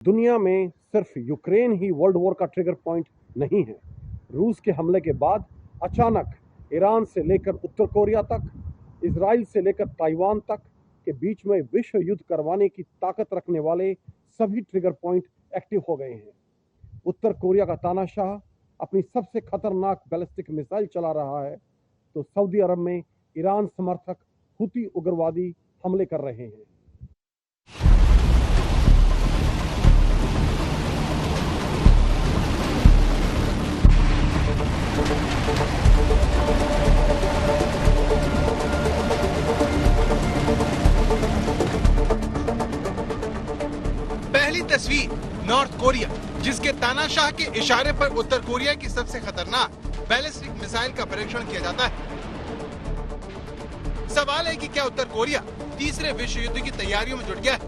दुनिया में सिर्फ यूक्रेन ही वर्ल्ड वॉर का ट्रिगर पॉइंट नहीं है। रूस के हमले के बाद अचानक ईरान से लेकर उत्तर कोरिया तक, इजराइल से लेकर ताइवान तक के बीच में विश्व युद्ध करवाने की ताकत रखने वाले सभी ट्रिगर पॉइंट एक्टिव हो गए हैं। उत्तर कोरिया का तानाशाह अपनी सबसे खतरनाक बैलिस्टिक मिसाइल चला रहा है, तो सऊदी अरब में ईरान समर्थक हुती उग्रवादी हमले कर रहे हैं। पहली तस्वीर नॉर्थ कोरिया, जिसके तानाशाह के इशारे पर उत्तर कोरिया की सबसे खतरनाक बैलिस्टिक मिसाइल का परीक्षण किया जाता है। सवाल है कि क्या उत्तर कोरिया तीसरे विश्व युद्ध की तैयारियों में जुट गया है?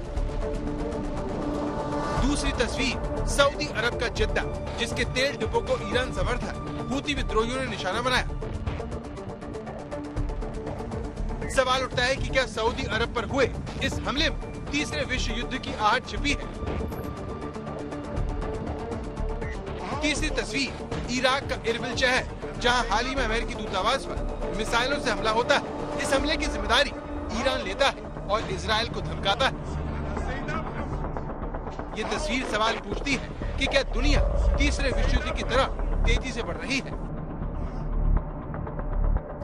दूसरी तस्वीर सऊदी अरब का जिद्दा, जिसके तेल डिपो को ईरान समर्थक हूती विद्रोहियों ने निशाना बनाया। सवाल उठता है कि क्या सऊदी अरब पर हुए इस हमले में तीसरे विश्व युद्ध की आहट छिपी है? तीसरी तस्वीर इराक का इरबिल शहर, जहां हाल ही में अमेरिकी दूतावास पर मिसाइलों से हमला होता है। इस हमले की जिम्मेदारी ईरान लेता है और इजराइल को धमकाता है। ये तस्वीर सवाल पूछती है कि क्या दुनिया तीसरे विश्व युद्ध की तरफ तेजी से बढ़ रही है?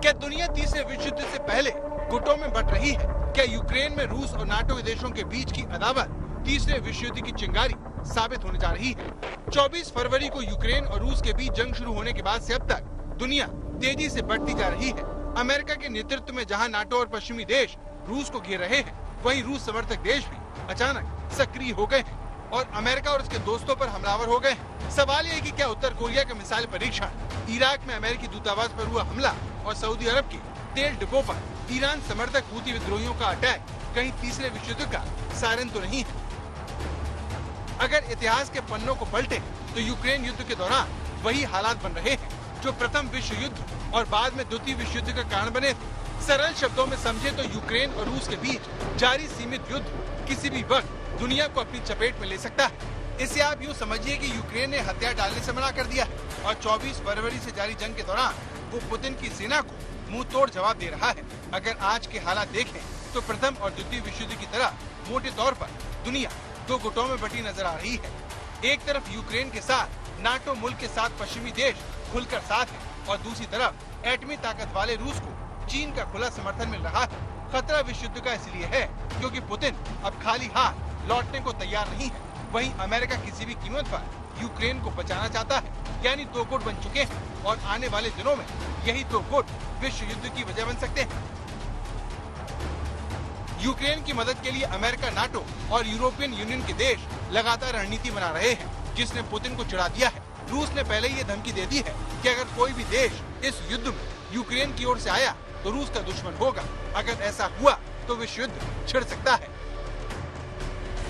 क्या दुनिया तीसरे विश्व युद्ध से पहले गुटों में बंट रही है? क्या यूक्रेन में रूस और नाटो के देशों के बीच की अदावत तीसरे विश्व युद्ध की चिंगारी साबित होने जा रही है? 24 फरवरी को यूक्रेन और रूस के बीच जंग शुरू होने के बाद से अब तक दुनिया तेजी से बढ़ती जा रही है। अमेरिका के नेतृत्व में जहां नाटो और पश्चिमी देश रूस को घेर रहे हैं, वहीं रूस समर्थक देश भी अचानक सक्रिय हो गए हैं और अमेरिका और उसके दोस्तों पर हमलावर हो गए हैं। सवाल ये है कि क्या उत्तर कोरिया का मिसाइल परीक्षण, इराक में अमेरिकी दूतावास पर हुआ हमला और सऊदी अरब के तेल डिपो पर ईरान समर्थक हूती विद्रोहियों का अटैक कहीं तीसरे विश्व युद्ध का सायरन तो नहीं है? अगर इतिहास के पन्नों को पलटे तो यूक्रेन युद्ध के दौरान वही हालात बन रहे हैं जो प्रथम विश्व युद्ध और बाद में द्वितीय विश्व युद्ध का कारण बने थे। सरल शब्दों में समझे तो यूक्रेन और रूस के बीच जारी सीमित युद्ध किसी भी वक्त दुनिया को अपनी चपेट में ले सकता है। इसे आप यूँ समझिए कि यूक्रेन ने हथियार डालने से मना कर दिया है और 24 फरवरी से जारी जंग के दौरान वो पुतिन की सेना को मुंह तोड़ जवाब दे रहा है। अगर आज के हालात देखें तो प्रथम और द्वितीय विश्व युद्ध की तरह मोटे तौर पर दुनिया दो गुटों में बटी नजर आ रही है। एक तरफ यूक्रेन के साथ नाटो मुल्क के साथ पश्चिमी देश खुलकर साथ है और दूसरी तरफ एटमी ताकत वाले रूस को चीन का खुला समर्थन मिल रहा है। खतरा विश्व युद्ध का इसलिए है क्योंकि पुतिन अब खाली हाथ लौटने को तैयार नहीं है। वहीं अमेरिका किसी भी कीमत पर यूक्रेन को बचाना चाहता है। यानी दो गुट बन चुके हैं और आने वाले दिनों में यही दो गुट विश्व युद्ध की वजह बन सकते हैं। यूक्रेन की मदद के लिए अमेरिका, नाटो और यूरोपियन यूनियन के देश लगातार रणनीति बना रहे हैं, जिसने पुतिन को चिढ़ा दिया है। रूस ने पहले ये धमकी दे दी है कि अगर कोई भी देश इस युद्ध में यूक्रेन की ओर से आया तो रूस का दुश्मन होगा। अगर ऐसा हुआ तो विश्व युद्ध छिड़ सकता है।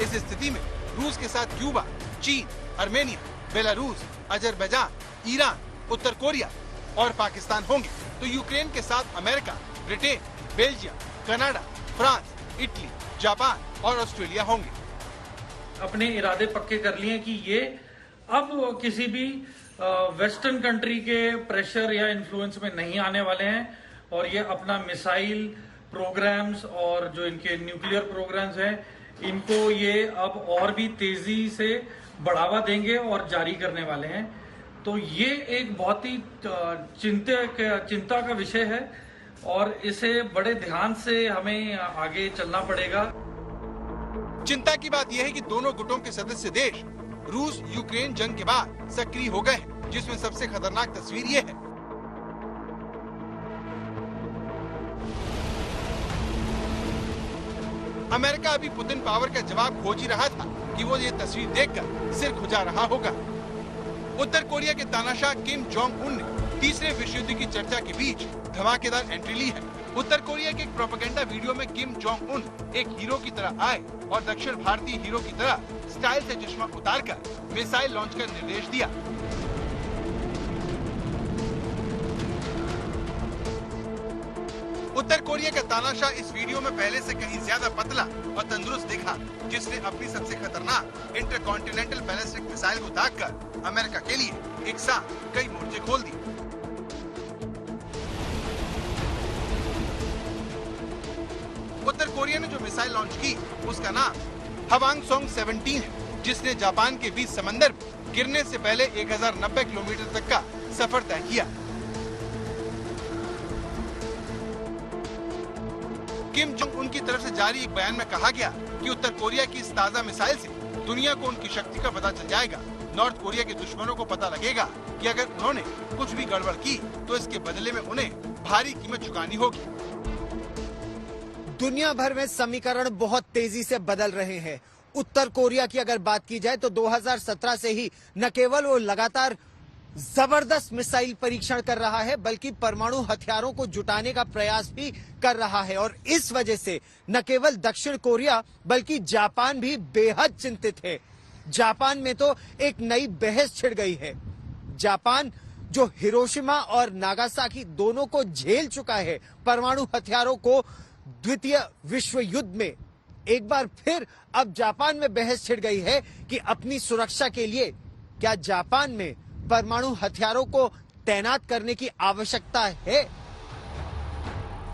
इस स्थिति में रूस के साथ क्यूबा, चीन, आर्मेनिया, बेलारूस, अजरबैजान, ईरान, उत्तर कोरिया और पाकिस्तान होंगे। तो यूक्रेन के साथ America, Britain, Belgium, Canada, France, Italy, Japan और ऑस्ट्रेलिया होंगे। अपने इरादे पक्के कर लिए कि ये अब किसी भी वेस्टर्न कंट्री के प्रेशर या इन्फ्लुएंस में नहीं आने वाले हैं और ये अपना मिसाइल प्रोग्राम्स और जो इनके न्यूक्लियर प्रोग्राम्स हैं, इनको ये अब और भी तेजी से बढ़ावा देंगे और जारी करने वाले हैं। तो ये एक बहुत ही चिंता का विषय है और इसे बड़े ध्यान से हमें आगे चलना पड़ेगा। चिंता की बात यह है कि दोनों गुटों के सदस्य देश रूस यूक्रेन जंग के बाद सक्रिय हो गए हैं, जिसमें सबसे खतरनाक तस्वीर ये है। अमेरिका अभी पुतिन पावर का जवाब खोज ही रहा था कि वो ये तस्वीर देखकर सिर खुजा रहा होगा। उत्तर कोरिया के तानाशाह किम जोंग उन ने तीसरे विश्व युद्ध की चर्चा के बीच धमाकेदार एंट्री ली है। उत्तर कोरिया के एक प्रोपेगेंडा वीडियो में किम जोंग उन एक हीरो की तरह आए और दक्षिण भारतीय हीरो की तरह स्टाइल से चश्मा उतारकर मिसाइल लॉन्च का निर्देश दिया। उत्तर कोरिया का तानाशाह इस वीडियो में पहले से कहीं ज्यादा पतला और तंदुरुस्त दिखा, जिसने अपनी सबसे खतरनाक इंटरकॉन्टिनेंटल बैलिस्टिक मिसाइल को दागकर अमेरिका के लिए एक साथ कई मोर्चे खोल दिए। उत्तर कोरिया ने जो मिसाइल लॉन्च की उसका नाम हवांगसोंग 17 है, जिसने जापान के बीच समंदर में गिरने से पहले 1090 किलोमीटर तक का सफर तय किया। किम जोंग उन की तरफ से जारी एक बयान में कहा गया कि उत्तर कोरिया की इस ताजा मिसाइल से दुनिया को उनकी शक्ति का पता चल जाएगा। नॉर्थ कोरिया के दुश्मनों को पता लगेगा कि अगर उन्होंने कुछ भी गड़बड़ की तो इसके बदले में उन्हें भारी कीमत चुकानी होगी। दुनिया भर में समीकरण बहुत तेजी से बदल रहे हैं। उत्तर कोरिया की अगर बात की जाए तो 2017 से ही न केवल वो लगातार जबरदस्त मिसाइल परीक्षण कर रहा है, बल्कि परमाणु हथियारों को जुटाने का प्रयास भी कर रहा है। और इस वजह से न केवल दक्षिण कोरिया बल्कि जापान भी बेहद चिंतित है। जापान में तो एक नई बहस छिड़ गई है। जापान जो हिरोशिमा और नागासाकी दोनों को झेल चुका है परमाणु हथियारों को द्वितीय विश्व युद्ध में, एक बार फिर अब जापान में बहस छिड़ गई है कि अपनी सुरक्षा के लिए क्या जापान में परमाणु हथियारों को तैनात करने की आवश्यकता है।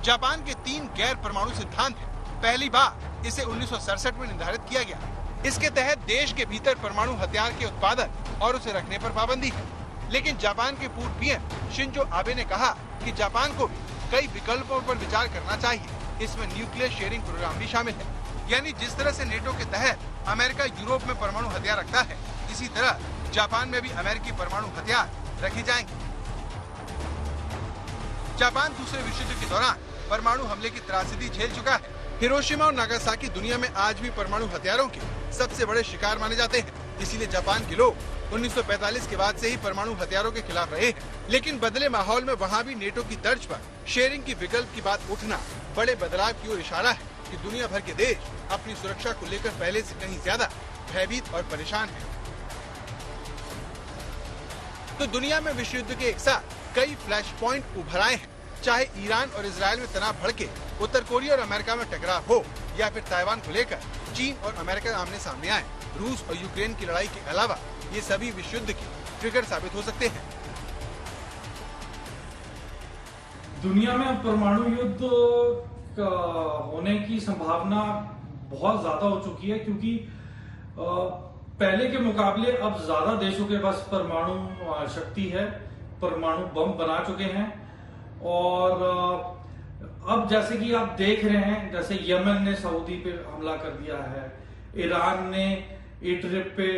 जापान के 3 गैर परमाणु सिद्धांत हैं। पहली बार इसे 1967 में निर्धारित किया गया। इसके तहत देश के भीतर परमाणु हथियार के उत्पादन और उसे रखने पर पाबंदी है। लेकिन जापान के पूर्व पीएम शिंजो आबे ने कहा कि जापान को भी कई विकल्पों पर विचार करना चाहिए। इसमें न्यूक्लियर शेयरिंग प्रोग्राम भी शामिल है, यानी जिस तरह से नेटो के तहत अमेरिका यूरोप में परमाणु हथियार रखता है, इसी तरह जापान में भी अमेरिकी परमाणु हथियार रखे जाएंगे। जापान दूसरे विश्व युद्ध के दौरान परमाणु हमले की त्रासदी झेल चुका है। हिरोशिमा और नागासाकी दुनिया में आज भी परमाणु हथियारों के सबसे बड़े शिकार माने जाते हैं। इसीलिए जापान के लोग 1945 के बाद से ही परमाणु हथियारों के खिलाफ रहे हैं। लेकिन बदले माहौल में वहाँ भी नेटो की तर्ज पर शेयरिंग की विकल्प की बात उठना बड़े बदलाव की ओर इशारा है कि दुनिया भर के देश अपनी सुरक्षा को लेकर पहले से कहीं ज्यादा भयभीत और परेशान हैं। तो दुनिया में विश्व युद्ध के एक साथ कई फ्लैश पॉइंट उभर आए हैं। चाहे ईरान और इजराइल में तनाव भड़के, उत्तर कोरिया और अमेरिका में टकराव हो, या फिर ताइवान को लेकर चीन और अमेरिका आमने सामने आए, रूस और यूक्रेन की लड़ाई के अलावा ये सभी विश्व युद्ध के ट्रिगर साबित हो सकते हैं। दुनिया में परमाणु युद्ध होने की संभावना बहुत ज्यादा हो चुकी है, क्योंकि पहले के मुकाबले अब ज्यादा देशों के पास परमाणु शक्ति है, परमाणु बम बना चुके हैं। और अब जैसे कि आप देख रहे हैं, जैसे यमन ने सऊदी पे हमला कर दिया है, ईरान ने इडलिब पे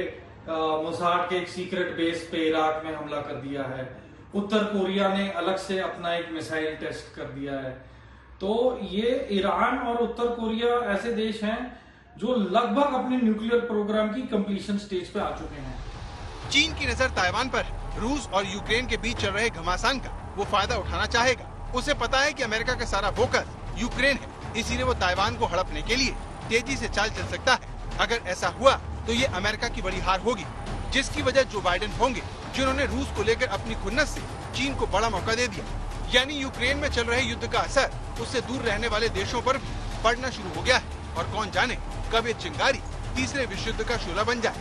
मोसाद के एक सीक्रेट बेस पे इराक में हमला कर दिया है, उत्तर कोरिया ने अलग से अपना एक मिसाइल टेस्ट कर दिया है। तो ये ईरान और उत्तर कोरिया ऐसे देश हैं जो लगभग अपने न्यूक्लियर प्रोग्राम की कंप्लीशन स्टेज पे आ चुके हैं। चीन की नजर ताइवान पर है। रूस और यूक्रेन के बीच चल रहे घमासान का वो फायदा उठाना चाहेगा। उसे पता है कि अमेरिका का सारा फोकस यूक्रेन है, इसीलिए वो ताइवान को हड़पने के लिए तेजी से चाल चल सकता है। अगर ऐसा हुआ तो ये अमेरिका की बड़ी हार होगी, जिसकी वजह जो बाइडेन होंगे, जिन्होंने रूस को लेकर अपनी खुन्नस से चीन को बड़ा मौका दे दिया। यानी यूक्रेन में चल रहे युद्ध का असर उससे दूर रहने वाले देशों पर भी पड़ना शुरू हो गया है। और कौन जाने कब ये चिंगारी तीसरे विश्व युद्ध का शोला बन जाए।